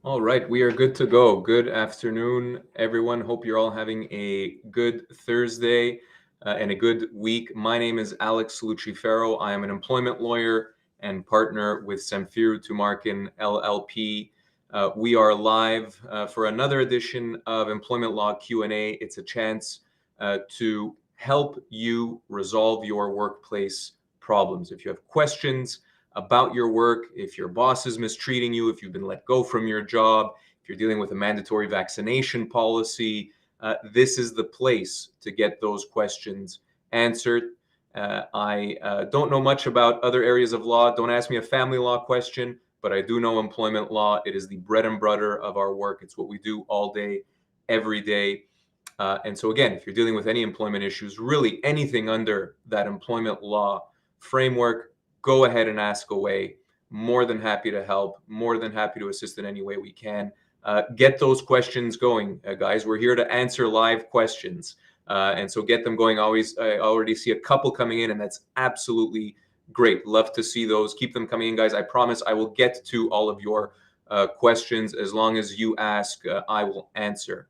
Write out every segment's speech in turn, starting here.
All right, we are good to go. Good afternoon, everyone. Hope you're all having a good Thursday and a good week. My name is Alex Lucifero. I am an employment lawyer and partner with Samfiru Tumarkin, LLP. We are live for another edition of Employment Law Q&A. It's a chance to help you resolve your workplace problems. If you have questions about your work, if your boss is mistreating you, if you've been let go from your job, if you're dealing with a mandatory vaccination policy, this is the place to get those questions answered. I don't know much about other areas of law. Don't ask me a family law question, but I do know employment law. It is the bread and butter of our work. It's what we do all day, every day. And so again, if you're dealing with any employment issues, really anything under that employment law framework, go ahead and ask away. More than happy to help, more than happy to assist in any way we can. Get those questions going, guys. We're here to answer live questions. And so get them going. I already see a couple coming in, and that's absolutely great. Love to see those. Keep them coming in, guys. I promise I will get to all of your questions. As long as you ask, I will answer.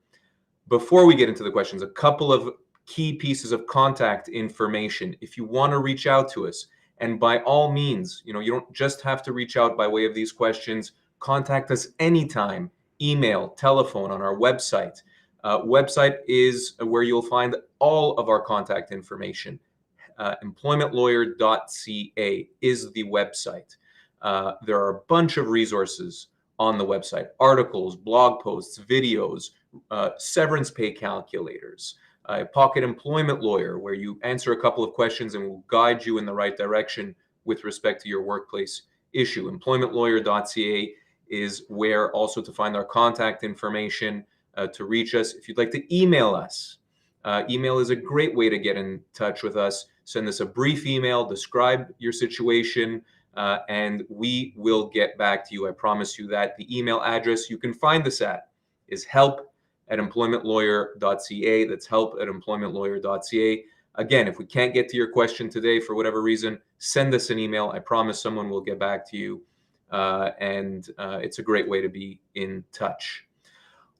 Before we get into the questions, a couple of key pieces of contact information. If you want to reach out to us, and by all means, you don't just have to reach out by way of these questions. Contact us anytime, email, telephone, on our website. Website is where you'll find all of our contact information. Employmentlawyer.ca is the website. There are a bunch of resources on the website: articles, blog posts, videos, severance pay calculators, a pocket employment lawyer where you answer a couple of questions and will guide you in the right direction with respect to your workplace issue. Employmentlawyer.ca is where also to find our contact information to reach us. If you'd like to email us, email is a great way to get in touch with us. Send us a brief email, describe your situation, and we will get back to you. I promise you that. The email address you can find us at is help@employmentlawyer.ca. That's help@employmentlawyer.ca. Again, if we can't get to your question today for whatever reason, send us an email. I promise someone will get back to you. And it's a great way to be in touch.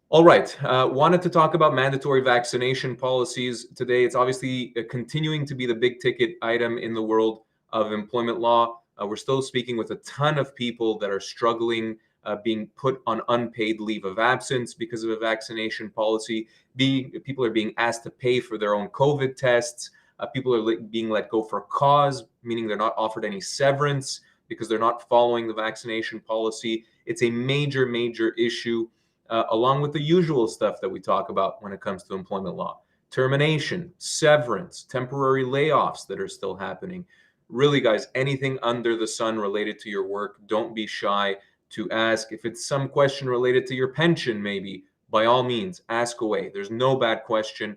All right. Wanted to talk about mandatory vaccination policies today. It's obviously continuing to be the big ticket item in the world of employment law. We're still speaking with a ton of people that are struggling, being put on unpaid leave of absence because of a vaccination policy. People are being asked to pay for their own COVID tests. People are being let go for cause, meaning they're not offered any severance because they're not following the vaccination policy. It's a major, major issue, along with the usual stuff that we talk about when it comes to employment law: termination, severance, temporary layoffs that are still happening. Really, guys, anything under the sun related to your work, don't be shy to ask. If it's some question related to your pension, maybe, by all means, ask away. There's no bad question.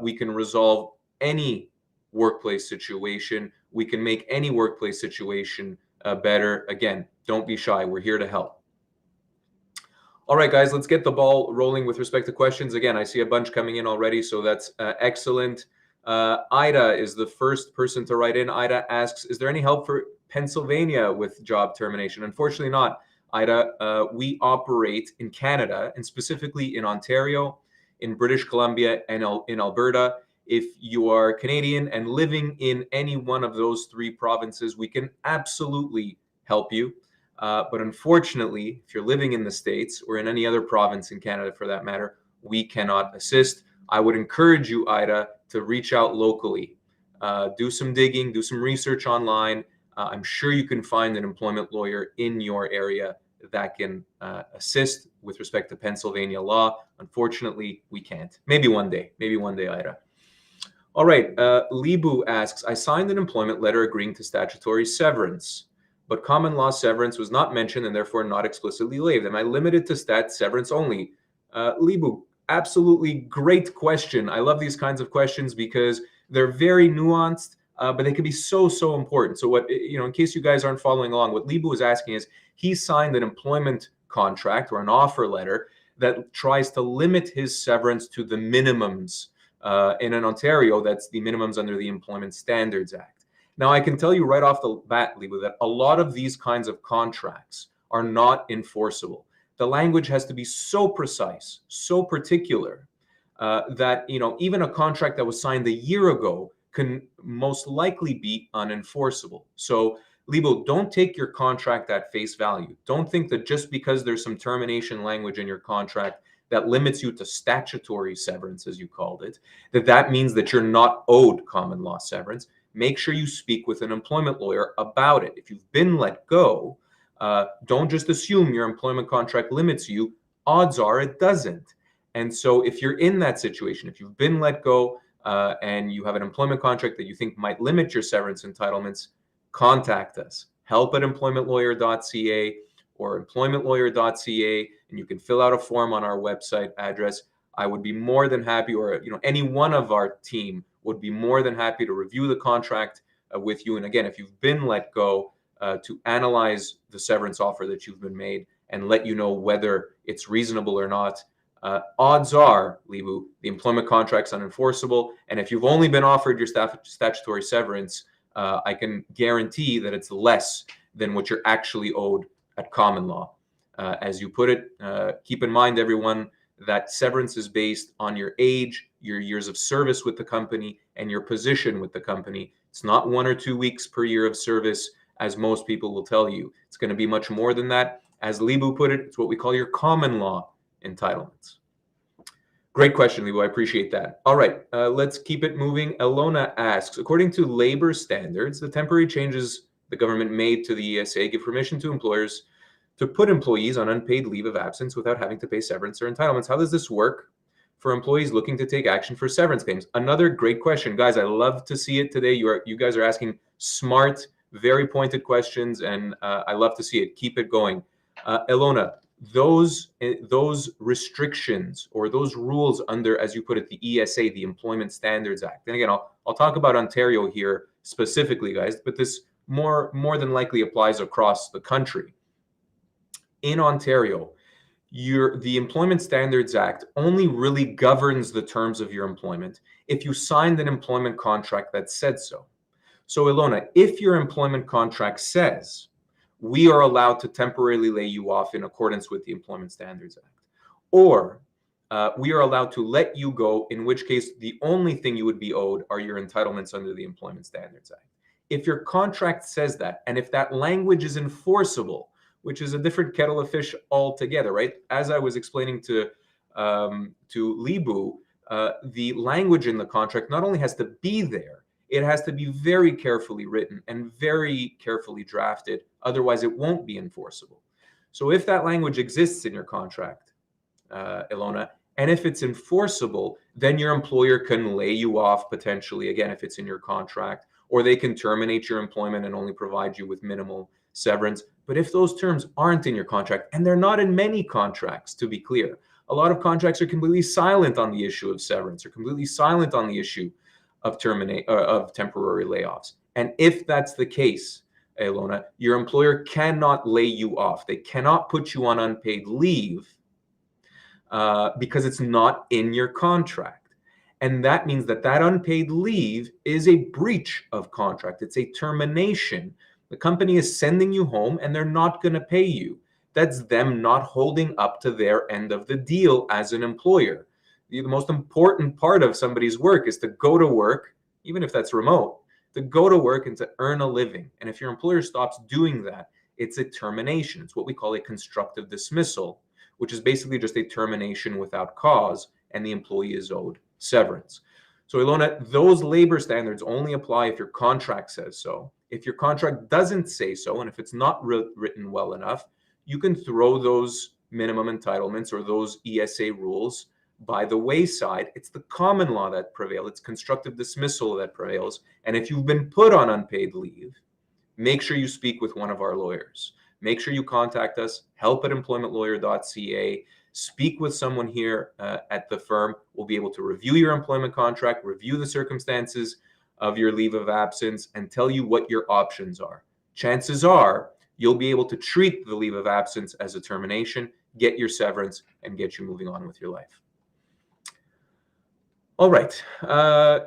We can resolve any workplace situation. We can make any workplace situation better. Again, don't be shy. We're here to help. All right, guys, let's get the ball rolling with respect to questions. Again, I see a bunch coming in already, so that's excellent. Ida is the first person to write in. Ida asks, is there any help for Pennsylvania with job termination? Unfortunately not, Ida. We operate in Canada, and specifically in Ontario, in British Columbia, and in Alberta. If you are Canadian and living in any one of those three provinces, we can absolutely help you. But unfortunately, if you're living in the States or in any other province in Canada for that matter, we cannot assist. I would encourage you, Ida, to reach out locally. Do some digging, do some research online. I'm sure you can find an employment lawyer in your area that can assist with respect to Pennsylvania law. Unfortunately, we can't. Maybe one day, Ida. All right, Libu asks, I signed an employment letter agreeing to statutory severance, but common law severance was not mentioned and therefore not explicitly waived. Am I limited to stat severance only? Libu, absolutely great question. I love these kinds of questions because they're very nuanced, but they can be so, so important. So what, in case you guys aren't following along, what Libu is asking is he signed an employment contract or an offer letter that tries to limit his severance to the minimums. In Ontario, that's the minimums under the Employment Standards Act. Now, I can tell you right off the bat, Libu, that a lot of these kinds of contracts are not enforceable. the language has to be so precise, so particular, that even a contract that was signed a year ago can most likely be unenforceable. So Libo, don't take your contract at face value. Don't think that just because there's some termination language in your contract that limits you to statutory severance, as you called it, that means that you're not owed common law severance. Make sure you speak with an employment lawyer about it. If you've been let go, don't just assume your employment contract limits you. Odds are it doesn't. And so if you're in that situation, if you've been let go and you have an employment contract that you think might limit your severance entitlements, contact us. help@employmentlawyer.ca or employmentlawyer.ca, and you can fill out a form on our website address. I would be more than happy, or any one of our team would be more than happy to review the contract with you. And again, if you've been let go, to analyze the severance offer that you've been made and let you know whether it's reasonable or not. Odds are, Libu, the employment contract's unenforceable. And if you've only been offered your statutory severance, I can guarantee that it's less than what you're actually owed at common law. As you put it, keep in mind, everyone, that severance is based on your age, your years of service with the company, and your position with the company. It's not 1 or 2 weeks per year of service, as most people will tell you. It's going to be much more than that. As Libu put it, it's what we call your common law entitlements. Great question, Libu. I appreciate that. All right, let's keep it moving. Elona asks, according to labor standards, the temporary changes the government made to the ESA give permission to employers to put employees on unpaid leave of absence without having to pay severance or entitlements. How does this work for employees looking to take action for severance claims? Another great question. Guys, I love to see it today. You guys are asking smart, very pointed questions, and I love to see it. Keep it going. Elona, those restrictions or those rules under, as you put it, the ESA, the Employment Standards Act. And again, I'll talk about Ontario here specifically, guys, but this more than likely applies across the country. In Ontario, the Employment Standards Act only really governs the terms of your employment if you signed an employment contract that said so. So Ilona, if your employment contract says we are allowed to temporarily lay you off in accordance with the Employment Standards Act, or we are allowed to let you go, in which case the only thing you would be owed are your entitlements under the Employment Standards Act. If your contract says that, and if that language is enforceable, which is a different kettle of fish altogether, right? As I was explaining to Libu, the language in the contract not only has to be there, it has to be very carefully written and very carefully drafted. Otherwise, it won't be enforceable. So if that language exists in your contract, Ilona, and if it's enforceable, then your employer can lay you off potentially, again, if it's in your contract, or they can terminate your employment and only provide you with minimal severance. But if those terms aren't in your contract, and they're not in many contracts, to be clear, a lot of contracts are completely silent on the issue of severance, or completely silent on the issue of temporary layoffs. And if that's the case, Ilona, your employer cannot lay you off. They cannot put you on unpaid leave because it's not in your contract. And that means that unpaid leave is a breach of contract. It's a termination. The company is sending you home and they're not going to pay you. That's them not holding up to their end of the deal as an employer. The most important part of somebody's work is to go to work, even if that's remote, to go to work and to earn a living. And if your employer stops doing that, it's a termination. It's what we call a constructive dismissal, which is basically just a termination without cause, and the employee is owed severance. So Ilona, those labor standards only apply if your contract says so. If your contract doesn't say so, and if it's not written well enough, you can throw those minimum entitlements or those ESA rules by the wayside. It's the common law that prevails. It's constructive dismissal that prevails. And if you've been put on unpaid leave, make sure you speak with one of our lawyers. Make sure you contact us, help@employmentlawyer.ca. Speak with someone here at the firm. We'll be able to review your employment contract, review the circumstances of your leave of absence, and tell you what your options are. Chances are you'll be able to treat the leave of absence as a termination, get your severance, and get you moving on with your life. All right.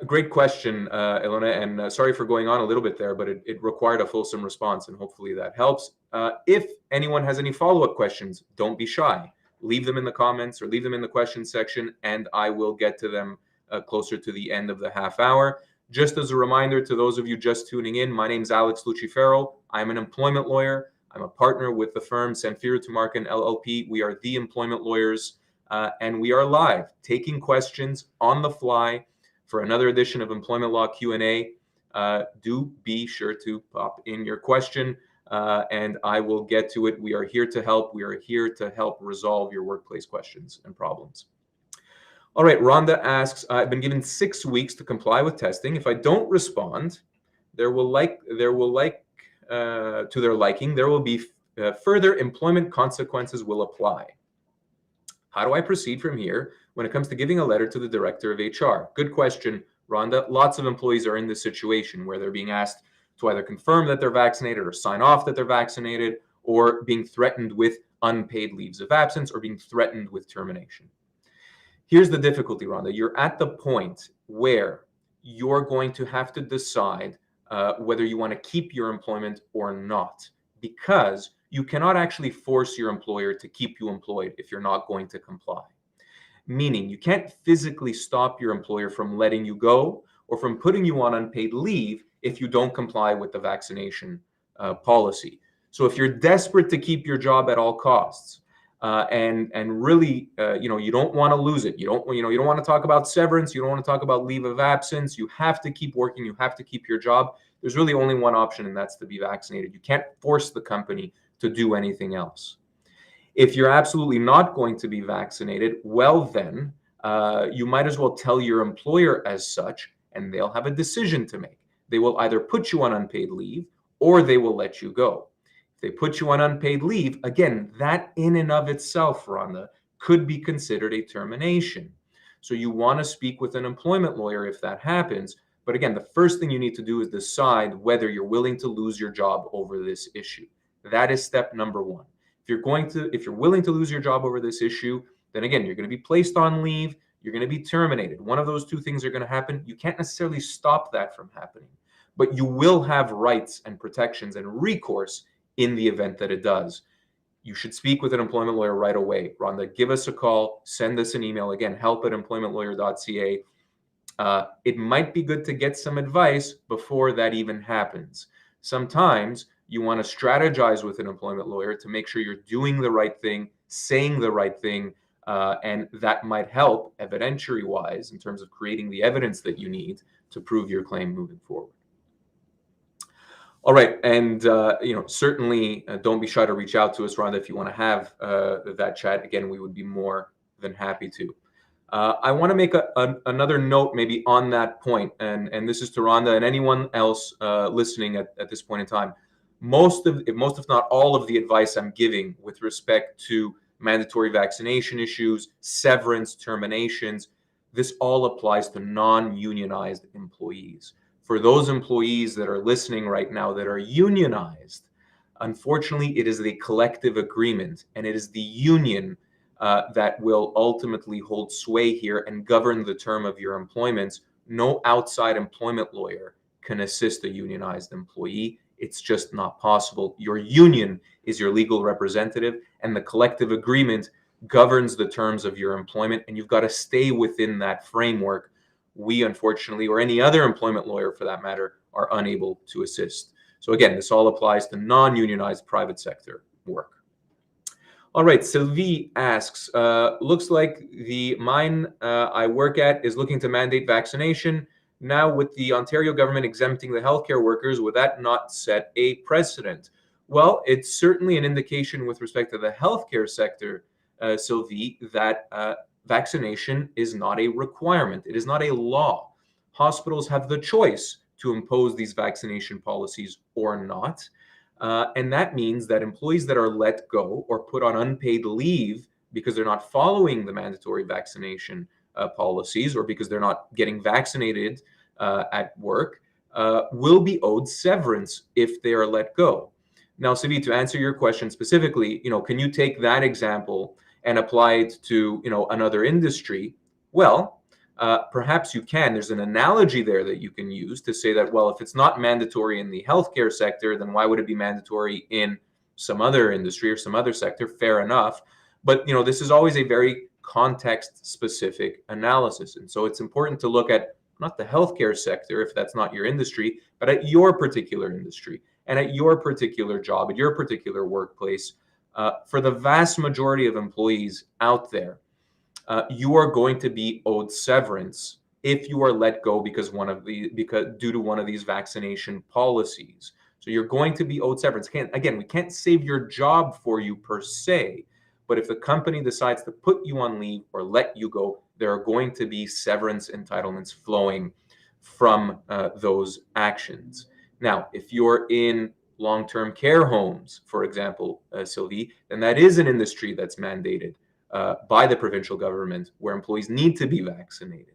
Great question, Ilona, and sorry for going on a little bit there, but it required a fulsome response, and hopefully that helps. If anyone has any follow-up questions, don't be shy. Leave them in the comments or leave them in the questions section, and I will get to them closer to the end of the half hour. Just as a reminder to those of you just tuning in, my name is Alex Lucifero. I'm an employment lawyer. I'm a partner with the firm Samfiru Tumarkin LLP. We are the employment lawyers. And we are live, taking questions on the fly for another edition of Employment Law Q&A. Do be sure to pop in your question, and I will get to it. We are here to help. We are here to help resolve your workplace questions and problems. All right, Rhonda asks, I've been given 6 weeks to comply with testing. If I don't respond, to their liking, there will be further employment consequences will apply. How do I proceed from here when it comes to giving a letter to the director of HR? Good question, Rhonda. Lots of employees are in this situation where they're being asked to either confirm that they're vaccinated or sign off that they're vaccinated, or being threatened with unpaid leaves of absence or being threatened with termination. Here's the difficulty, Rhonda. You're at the point where you're going to have to decide whether you want to keep your employment or not, because you cannot actually force your employer to keep you employed if you're not going to comply. Meaning you can't physically stop your employer from letting you go or from putting you on unpaid leave if you don't comply with the vaccination policy. So if you're desperate to keep your job at all costs, and really, you don't want to lose it. You don't want to talk about severance. You don't want to talk about leave of absence. You have to keep working. You have to keep your job. There's really only one option, and that's to be vaccinated. You can't force the company to do anything else. If you're absolutely not going to be vaccinated, well then, you might as well tell your employer as such, and they'll have a decision to make. They will either put you on unpaid leave or they will let you go. If they put you on unpaid leave, again, that in and of itself, Rhonda, could be considered a termination. So you want to speak with an employment lawyer if that happens. But again, the first thing you need to do is decide whether you're willing to lose your job over this issue. That is step number one. If you're willing to lose your job over this issue, then again, you're going to be placed on leave. You're going to be terminated. One of those two things are going to happen. You can't necessarily stop that from happening, but you will have rights and protections and recourse in the event that it does. You should speak with an employment lawyer right away. Rhonda, give us a call, send us an email. Again, help@employmentlawyer.ca. It might be good to get some advice before that even happens. Sometimes you want to strategize with an employment lawyer to make sure you're doing the right thing, saying the right thing, and that might help evidentiary-wise in terms of creating the evidence that you need to prove your claim moving forward. All right, and certainly don't be shy to reach out to us, Rhonda, if you want to have that chat. Again, we would be more than happy to. I want to make another note maybe on that point, and this is to Rhonda and anyone else listening at this point in time. Most if not all of the advice I'm giving with respect to mandatory vaccination issues, severance, terminations, this all applies to non-unionized employees. For those employees that are listening right now that are unionized, unfortunately, it is the collective agreement, and it is the union that will ultimately hold sway here and govern the term of your employment. No outside employment lawyer can assist a unionized employee. It's just not possible. Your union is your legal representative, and the collective agreement governs the terms of your employment, and you've got to stay within that framework. We, unfortunately, or any other employment lawyer for that matter, are unable to assist. So again, this all applies to non-unionized private sector work. All right, Sylvie asks, looks like the mine I work at is looking to mandate vaccination. Now, with the Ontario government exempting the healthcare workers, would that not set a precedent? Well, it's certainly an indication with respect to the healthcare sector, Sylvie, that vaccination is not a requirement. It is not a law. Hospitals have the choice to impose these vaccination policies or not. And that means that employees that are let go or put on unpaid leave because they're not following the mandatory vaccination policies, or because they're not getting vaccinated at work, will be owed severance if they are let go. Now, Sivi, to answer your question specifically, can you take that example and apply it to another industry? Well, perhaps you can. There's an analogy there that you can use to say that, well, if it's not mandatory in the healthcare sector, then why would it be mandatory in some other industry or some other sector? Fair enough. But this is always a very context-specific analysis. And so it's important to look at not the healthcare sector, if that's not your industry, but at your particular industry and at your particular job, at your particular workplace. For the vast majority of employees out there, you are going to be owed severance if you are let go because due to one of these vaccination policies. So you're going to be owed severance. Again, we can't save your job for you per se, but if the company decides to put you on leave or let you go, there are going to be severance entitlements flowing from those actions. Now, if you're in long-term care homes, for example, Sylvie, then that is an industry that's mandated by the provincial government where employees need to be vaccinated.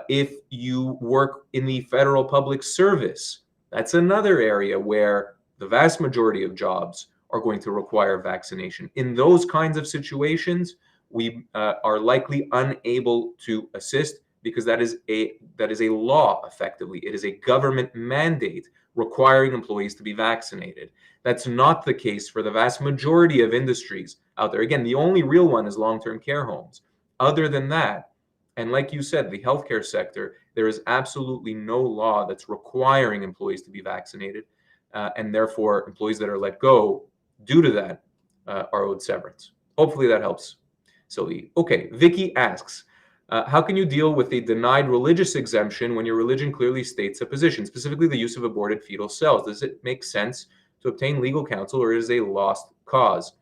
If you work in the federal public service, that's another area where the vast majority of jobs are going to require vaccination. In those kinds of situations, we are likely unable to assist because that is a law, effectively. It is a government mandate requiring employees to be vaccinated. That's not the case for the vast majority of industries out there. Again, the only real one is long-term care homes. Other than that, and like you said, the healthcare sector, there is absolutely no law that's requiring employees to be vaccinated, and therefore employees that are let go due to that are owed severance. Hopefully that helps, Sylvie. Okay, Vicky asks, how can you deal with a denied religious exemption when your religion clearly states a position, specifically the use of aborted fetal cells? Does it make sense to obtain legal counsel, or is it a lost cause?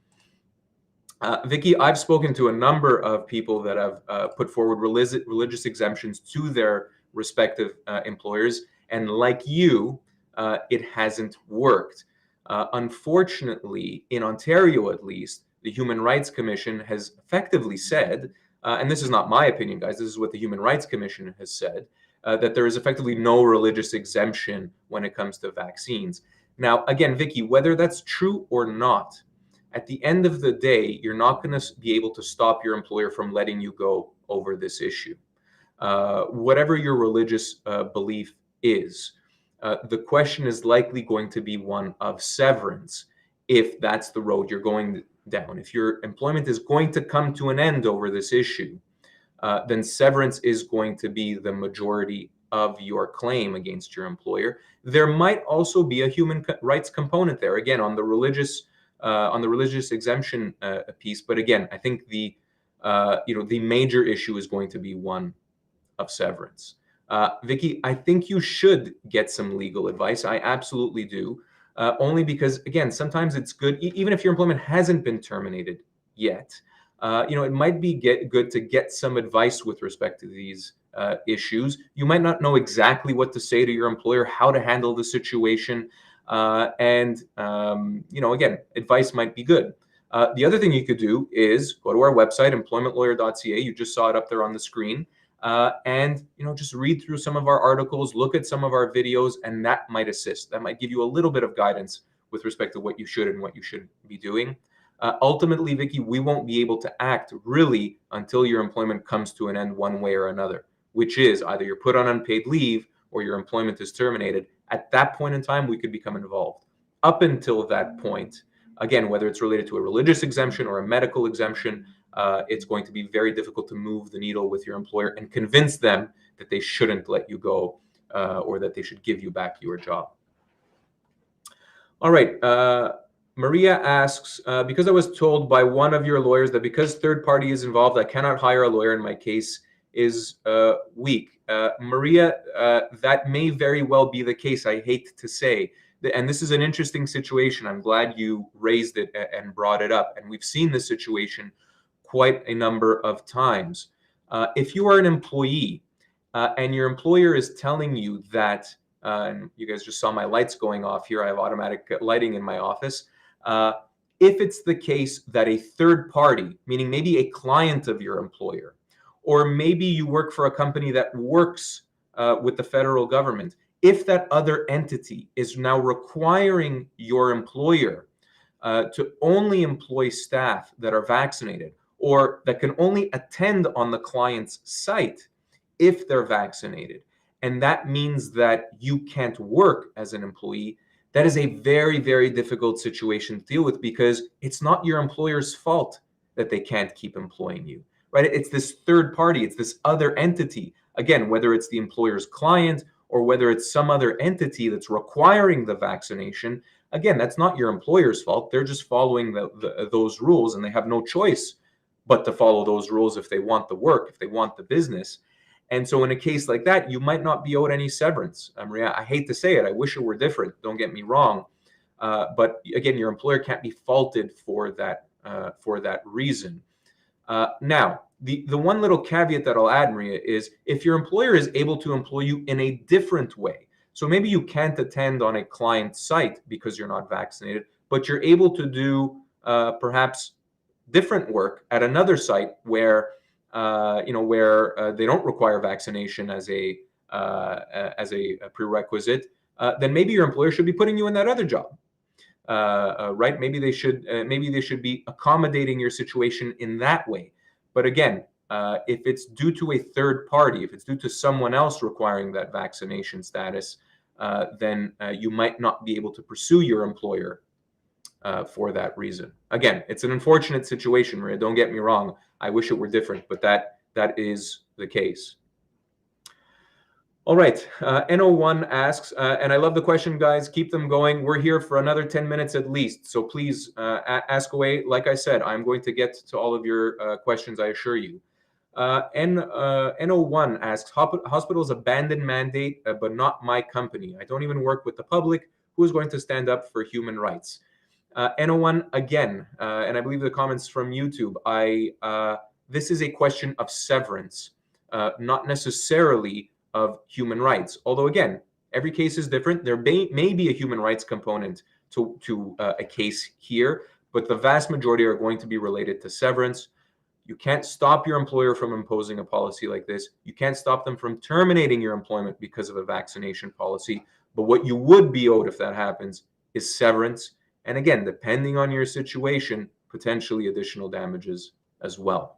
Vicky, I've spoken to a number of people that have put forward religious exemptions to their respective employers, and like you, it hasn't worked. Unfortunately, in Ontario at least, the Human Rights Commission has effectively said, and this is not my opinion, guys, this is what the Human Rights Commission has said, that there is effectively no religious exemption when it comes to vaccines. Now, again, Vicky, whether that's true or not, at the end of the day, you're not going to be able to stop your employer from letting you go over this issue. Whatever your religious belief is, the question is likely going to be one of severance if that's the road you're going down. If your employment is going to come to an end over this issue, then severance is going to be the majority of your claim against your employer. There might also be a human rights component there, again, on the religious exemption piece. But again, I think the major issue is going to be one of severance. Vicky, I think you should get some legal advice. I absolutely do. Only because, again, sometimes it's good, even if your employment hasn't been terminated yet, it might be good to get some advice with respect to these issues. You might not know exactly what to say to your employer, how to handle the situation. Again, advice might be good. The other thing you could do is go to our website, employmentlawyer.ca. You just saw it up there on the screen. And just read through some of our articles, look at some of our videos, and that might assist. That might give you a little bit of guidance with respect to what you should and what you shouldn't be doing. Ultimately, Vicky, we won't be able to act really until your employment comes to an end one way or another, which is either you're put on unpaid leave or your employment is terminated. At that point in time, we could become involved. Up until that point, again, whether it's related to a religious exemption or a medical exemption, it's going to be very difficult to move the needle with your employer and convince them that they shouldn't let you go or that they should give you back your job. All right. Maria asks, because I was told by one of your lawyers that because third party is involved, I cannot hire a lawyer and my case is weak. Maria, that may very well be the case. I hate to say. And this is an interesting situation. I'm glad you raised it and brought it up. And we've seen this situation quite a number of times. If you are an employee and your employer is telling you that, and you guys just saw my lights going off here, I have automatic lighting in my office. If it's the case that a third party, meaning maybe a client of your employer, or maybe you work for a company that works with the federal government, if that other entity is now requiring your employer to only employ staff that are vaccinated, or that can only attend on the client's site if they're vaccinated. And that means that you can't work as an employee. That is a very, very difficult situation to deal with, because it's not your employer's fault that they can't keep employing you, right? It's this third party, it's this other entity. Again, whether it's the employer's client or whether it's some other entity that's requiring the vaccination, again, that's not your employer's fault. They're just following those rules, and they have no choice but to follow those rules if they want the work, if they want the business. And so in a case like that, you might not be owed any severance. Maria, I hate to say it. I wish it were different. Don't get me wrong. But again, your employer can't be faulted for that reason. Now, the one little caveat that I'll add, Maria, is if your employer is able to employ you in a different way. So maybe you can't attend on a client site because you're not vaccinated, but you're able to do perhaps different work at another site where they don't require vaccination as a prerequisite. Then maybe your employer should be putting you in that other job. Right? Maybe they should be accommodating your situation in that way. But again, if it's due to a third party, if it's due to someone else requiring that vaccination status, then you might not be able to pursue your employer for that reason. Again, it's an unfortunate situation, Maria. Don't get me wrong. I wish it were different, but that is the case. All right, NO1 asks, and I love the question, guys. Keep them going. We're here for another 10 minutes at least, so please ask away. Like I said, I'm going to get to all of your questions, I assure you. NO1 asks, hospitals abandon mandate, but not my company. I don't even work with the public. Who is going to stand up for human rights? NO1, again, and I believe the comments from YouTube, this is a question of severance, not necessarily of human rights. Although, again, every case is different. There may be a human rights component to a case here, but the vast majority are going to be related to severance. You can't stop your employer from imposing a policy like this. You can't stop them from terminating your employment because of a vaccination policy. But what you would be owed if that happens is severance. And again, depending on your situation, potentially additional damages as well.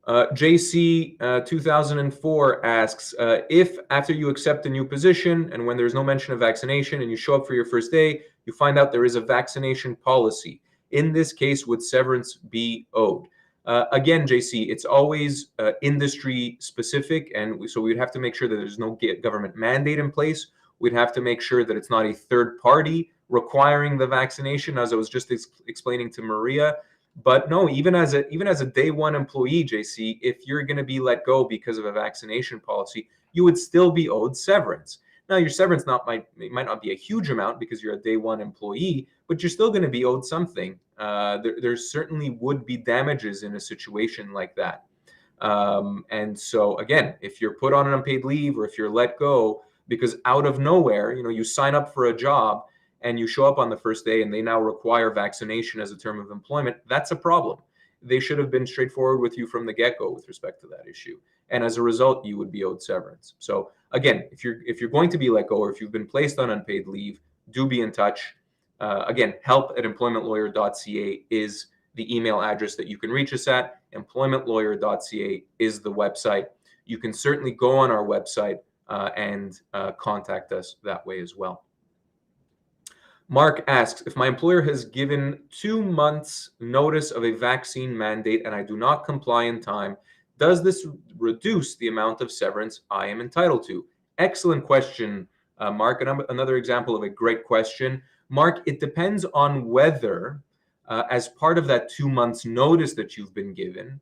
JC 2004 asks, if after you accept a new position and when there's no mention of vaccination and you show up for your first day, you find out there is a vaccination policy. In this case, would severance be owed? Again, JC, it's always industry specific, and so we'd have to make sure that there's no government mandate in place. We'd have to make sure that it's not a third party requiring the vaccination, as I was just explaining to Maria. But no, even as a day one employee, JC, if you're going to be let go because of a vaccination policy, you would still be owed severance. Now, your severance might not be a huge amount because you're a day one employee, but you're still going to be owed something. There certainly would be damages in a situation like that. And so, again, if you're put on an unpaid leave or if you're let go because out of nowhere, you sign up for a job and you show up on the first day and they now require vaccination as a term of employment, that's a problem. They should have been straightforward with you from the get-go with respect to that issue. And as a result, you would be owed severance. So again, if you're going to be let go or if you've been placed on unpaid leave, do be in touch. Again, help@employmentlawyer.ca is the email address that you can reach us at. Employmentlawyer.ca is the website. You can certainly go on our website and contact us that way as well. Mark asks, if my employer has given 2 months notice of a vaccine mandate and I do not comply in time, does this reduce the amount of severance I am entitled to? Excellent question, Mark. Another example of a great question. Mark, it depends on whether, as part of that 2 months notice that you've been given,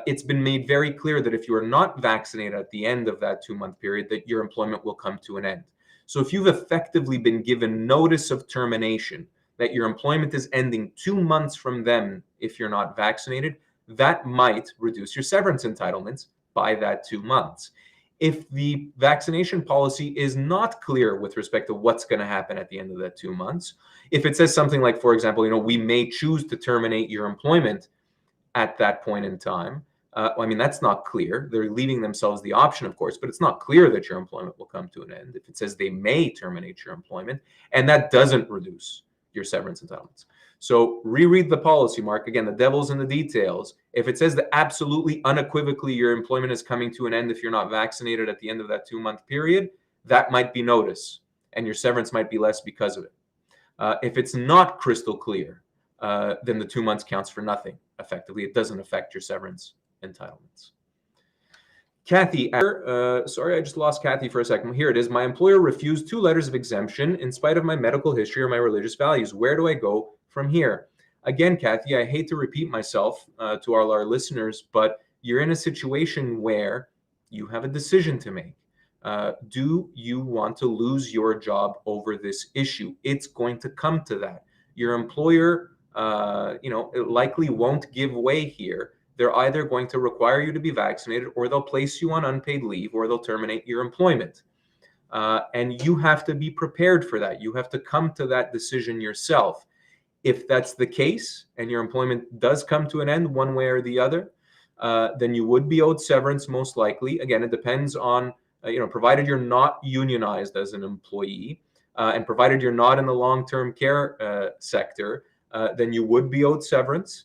it's been made very clear that if you are not vaccinated at the end of that 2-month period, that your employment will come to an end. So if you've effectively been given notice of termination, that your employment is ending 2 months from then if you're not vaccinated, that might reduce your severance entitlements by that 2 months. If the vaccination policy is not clear with respect to what's going to happen at the end of that 2 months, if it says something like, for example, we may choose to terminate your employment at that point in time, that's not clear. They're leaving themselves the option, of course, but it's not clear that your employment will come to an end if it says they may terminate your employment, and that doesn't reduce your severance entitlements. So reread the policy, Mark. Again, the devil's in the details. If it says that absolutely unequivocally your employment is coming to an end if you're not vaccinated at the end of that 2-month period, that might be notice, and your severance might be less because of it. If it's not crystal clear, then the 2 months counts for nothing. Effectively, it doesn't affect your severance entitlements. Kathy, sorry, I just lost Kathy for a second. Here it is. My employer refused 2 letters of exemption in spite of my medical history or my religious values. Where do I go from here? Again, Kathy, I hate to repeat myself to all our listeners, but you're in a situation where you have a decision to make. Do you want to lose your job over this issue? It's going to come to that. Your employer, it likely won't give way here. They're either going to require you to be vaccinated, or they'll place you on unpaid leave, or they'll terminate your employment. And you have to be prepared for that. You have to come to that decision yourself. If that's the case, and your employment does come to an end one way or the other, then you would be owed severance most likely. Again, it depends on, provided you're not unionized as an employee, and provided you're not in the long-term care sector, then you would be owed severance.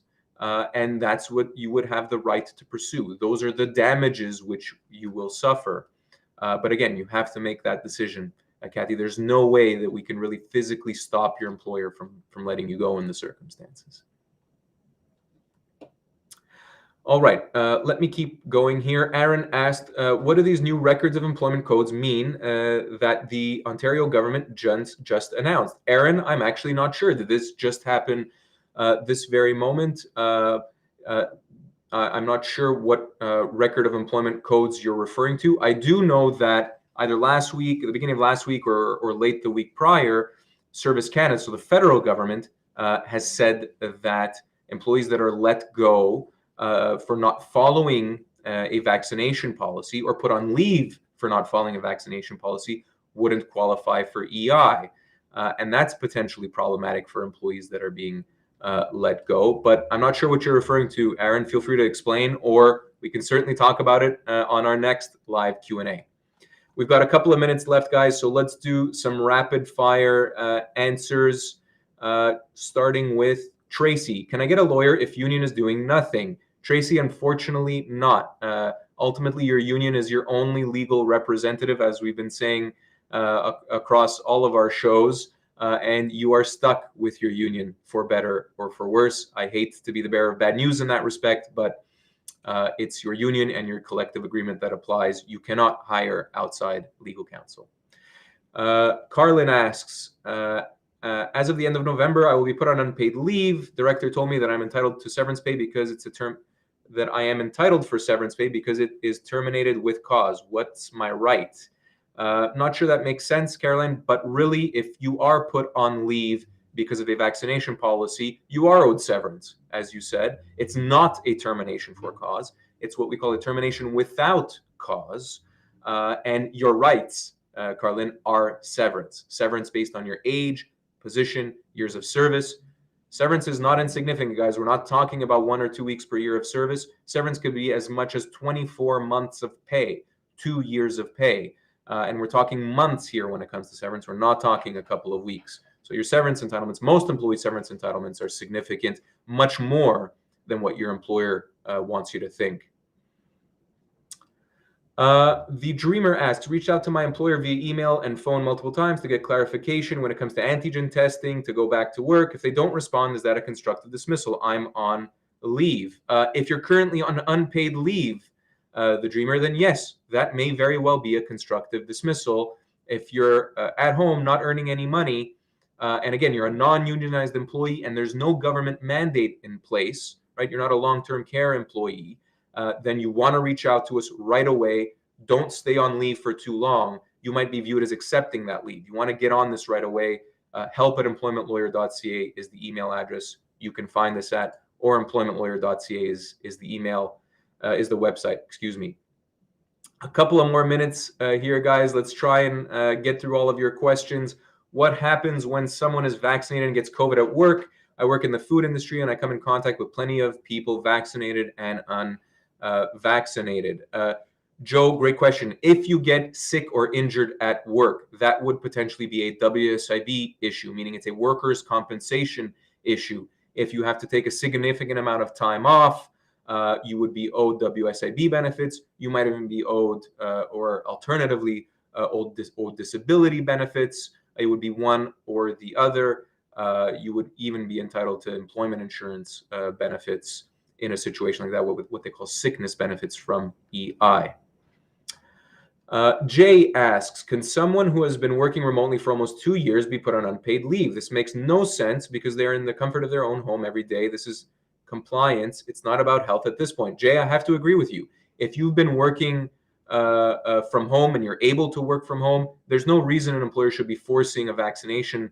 And that's what you would have the right to pursue. Those are the damages which you will suffer. But again, you have to make that decision. Kathy, there's no way that we can really physically stop your employer from letting you go in the circumstances. All right, let me keep going here. Aaron asked, what do these new records of employment codes mean that the Ontario government just announced? Aaron, I'm actually not sure. Did this just happen this very moment? I'm not sure what record of employment codes you're referring to. I do know that either last week, at the beginning of last week, or late the week prior, Service Canada, so the federal government, has said that employees that are let go for not following a vaccination policy, or put on leave for not following a vaccination policy, wouldn't qualify for EI. And that's potentially problematic for employees that are being let go. But I'm not sure what you're referring to, Aaron. Feel free to explain, or we can certainly talk about it on our next live Q&A. We've got a couple of minutes left, guys, so let's do some rapid fire answers, starting with Tracy. Can I get a lawyer if union is doing nothing? Tracy, unfortunately not. Ultimately, your union is your only legal representative, as we've been saying across all of our shows. And you are stuck with your union for better or for worse. I hate to be the bearer of bad news in that respect, but it's your union and your collective agreement that applies. You cannot hire outside legal counsel. Carlin asks, as of the end of November, I will be put on unpaid leave. Director told me that I'm entitled to severance pay because it's a term that I am entitled for severance pay because it is terminated with cause. What's my right? Not sure that makes sense, Caroline, but really, if you are put on leave because of a vaccination policy, you are owed severance, as you said. It's not a termination for cause. It's what we call a termination without cause. And your rights, Carlin, are severance. Severance based on your age, position, years of service. Severance is not insignificant, guys. We're not talking about 1 or 2 weeks per year of service. Severance could be as much as 24 months of pay, 2 years of pay. And we're talking months here when it comes to severance. We're not talking a couple of weeks. So your severance entitlements, most employee severance entitlements are significant, much more than what your employer wants you to think. The Dreamer asks, reached out to my employer via email and phone multiple times to get clarification when it comes to antigen testing, to go back to work. If they don't respond, is that a constructive dismissal? I'm on leave. If you're currently on unpaid leave, the Dreamer, then yes, that may very well be a constructive dismissal. If you're at home not earning any money, and again, you're a non-unionized employee and there's no government mandate in place, right? You're not a long-term care employee, then you want to reach out to us right away. Don't stay on leave for too long. You might be viewed as accepting that leave. You want to get on this right away. help@employmentlawyer.ca is the email address you can find this at, or employmentlawyer.ca is the email, is the website, excuse me. A couple of more minutes here, guys. Let's try and get through all of your questions. What happens when someone is vaccinated and gets COVID at work? I work in the food industry and I come in contact with plenty of people vaccinated and unvaccinated. Joe, great question. If you get sick or injured at work, that would potentially be a WSIB issue, meaning it's a workers' compensation issue. If you have to take a significant amount of time off, you would be owed WSIB benefits. You might even be owed, or alternatively, owed disability benefits. It would be one or the other. You would even be entitled to employment insurance benefits in a situation like that, what they call sickness benefits from EI. Jay asks, can someone who has been working remotely for almost 2 years be put on unpaid leave? This makes no sense because they're in the comfort of their own home every day. This is compliance. It's not about health at this point. Jay, I have to agree with you. If you've been working from home and you're able to work from home, there's no reason an employer should be forcing a vaccination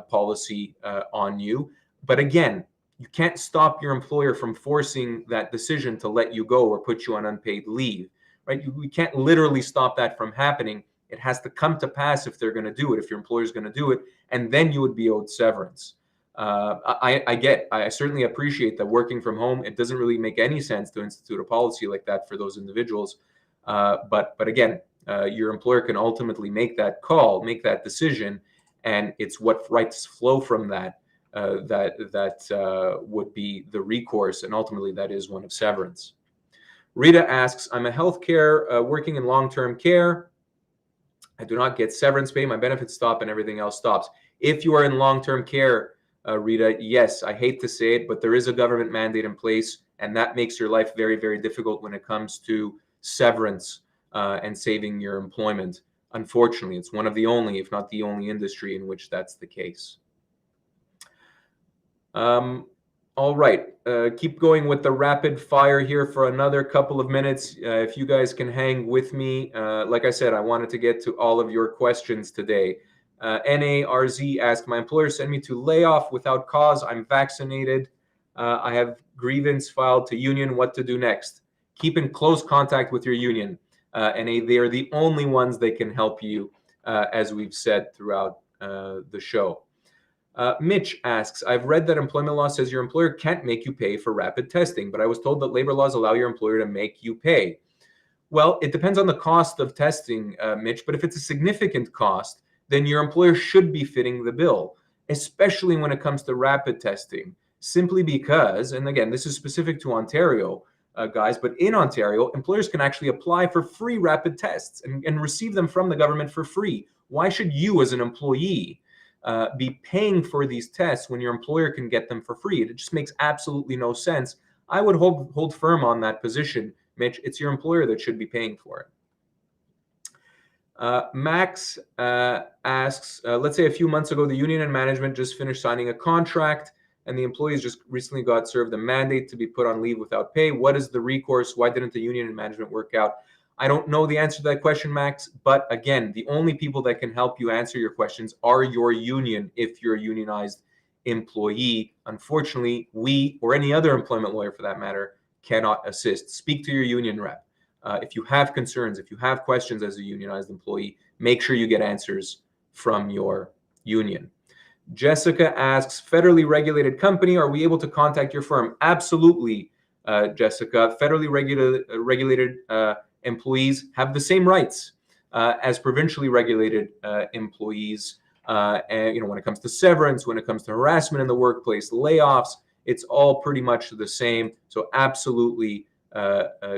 policy on you. But again, you can't stop your employer from forcing that decision to let you go or put you on unpaid leave. Right? We can't literally stop that from happening. It has to come to pass if they're going to do it, if your employer is going to do it, and then you would be owed severance. I certainly appreciate that working from home, it doesn't really make any sense to institute a policy like that for those individuals. But again, your employer can ultimately make that call, make that decision, and it's what rights flow from that would be the recourse, and ultimately that is one of severance. Rita asks, I'm a healthcare working in long-term care. I do not get severance pay. My benefits stop and everything else stops. If you are in long-term care, Rita, yes, I hate to say it, but there is a government mandate in place, and that makes your life very, very difficult when it comes to severance and saving your employment. Unfortunately, it's one of the only, if not the only industry in which that's the case. All right, keep going with the rapid fire here for another couple of minutes. If you guys can hang with me, like I said, I wanted to get to all of your questions today. NARZ asked, my employer sent me to layoff without cause. I'm vaccinated. I have grievance filed to union. What to do next? Keep in close contact with your union. NA, they are the only ones that can help you, as we've said throughout the show. Mitch asks, I've read that employment law says your employer can't make you pay for rapid testing, but I was told that labor laws allow your employer to make you pay. Well, it depends on the cost of testing, Mitch, but if it's a significant cost, then your employer should be fitting the bill, especially when it comes to rapid testing, simply because, and again, this is specific to Ontario, guys, but in Ontario, employers can actually apply for free rapid tests and receive them from the government for free. Why should you as an employee be paying for these tests when your employer can get them for free? It just makes absolutely no sense. I would hold firm on that position, Mitch. It's your employer that should be paying for it. Max asks, let's say a few months ago, the union and management just finished signing a contract and the employees just recently got served a mandate to be put on leave without pay. What is the recourse? Why didn't the union and management work out? I don't know the answer to that question, Max, but again, the only people that can help you answer your questions are your union if you're a unionized employee. Unfortunately, we, or any other employment lawyer for that matter, cannot assist. Speak to your union rep. If you have concerns, if you have questions as a unionized employee, make sure you get answers from your union. Jessica asks, federally regulated company, are we able to contact your firm? Absolutely, Jessica. Federally regulated employees have the same rights as provincially regulated employees. And when it comes to severance, when it comes to harassment in the workplace, layoffs, it's all pretty much the same. So absolutely,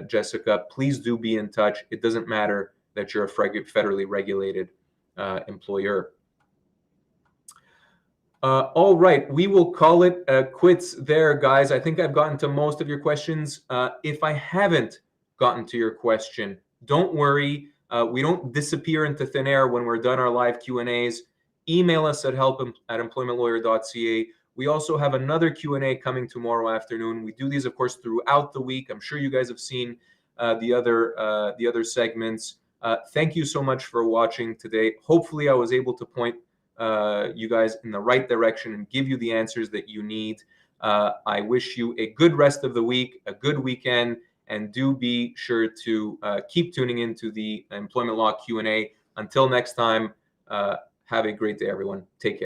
Jessica, please do be in touch. It doesn't matter that you're a federally regulated employer. All right, we will call it quits there, guys. I think I've gotten to most of your questions. If I haven't gotten to your question, don't worry. We don't disappear into thin air when we're done our live Q&As. Email us at help@employmentlawyer.ca. We also have another Q&A coming tomorrow afternoon. We do these, of course, throughout the week. I'm sure you guys have seen the other segments. Thank you so much for watching today. Hopefully, I was able to point you guys in the right direction and give you the answers that you need. I wish you a good rest of the week, a good weekend, and do be sure to keep tuning into the Employment Law Q&A. Until next time, have a great day, everyone. Take care.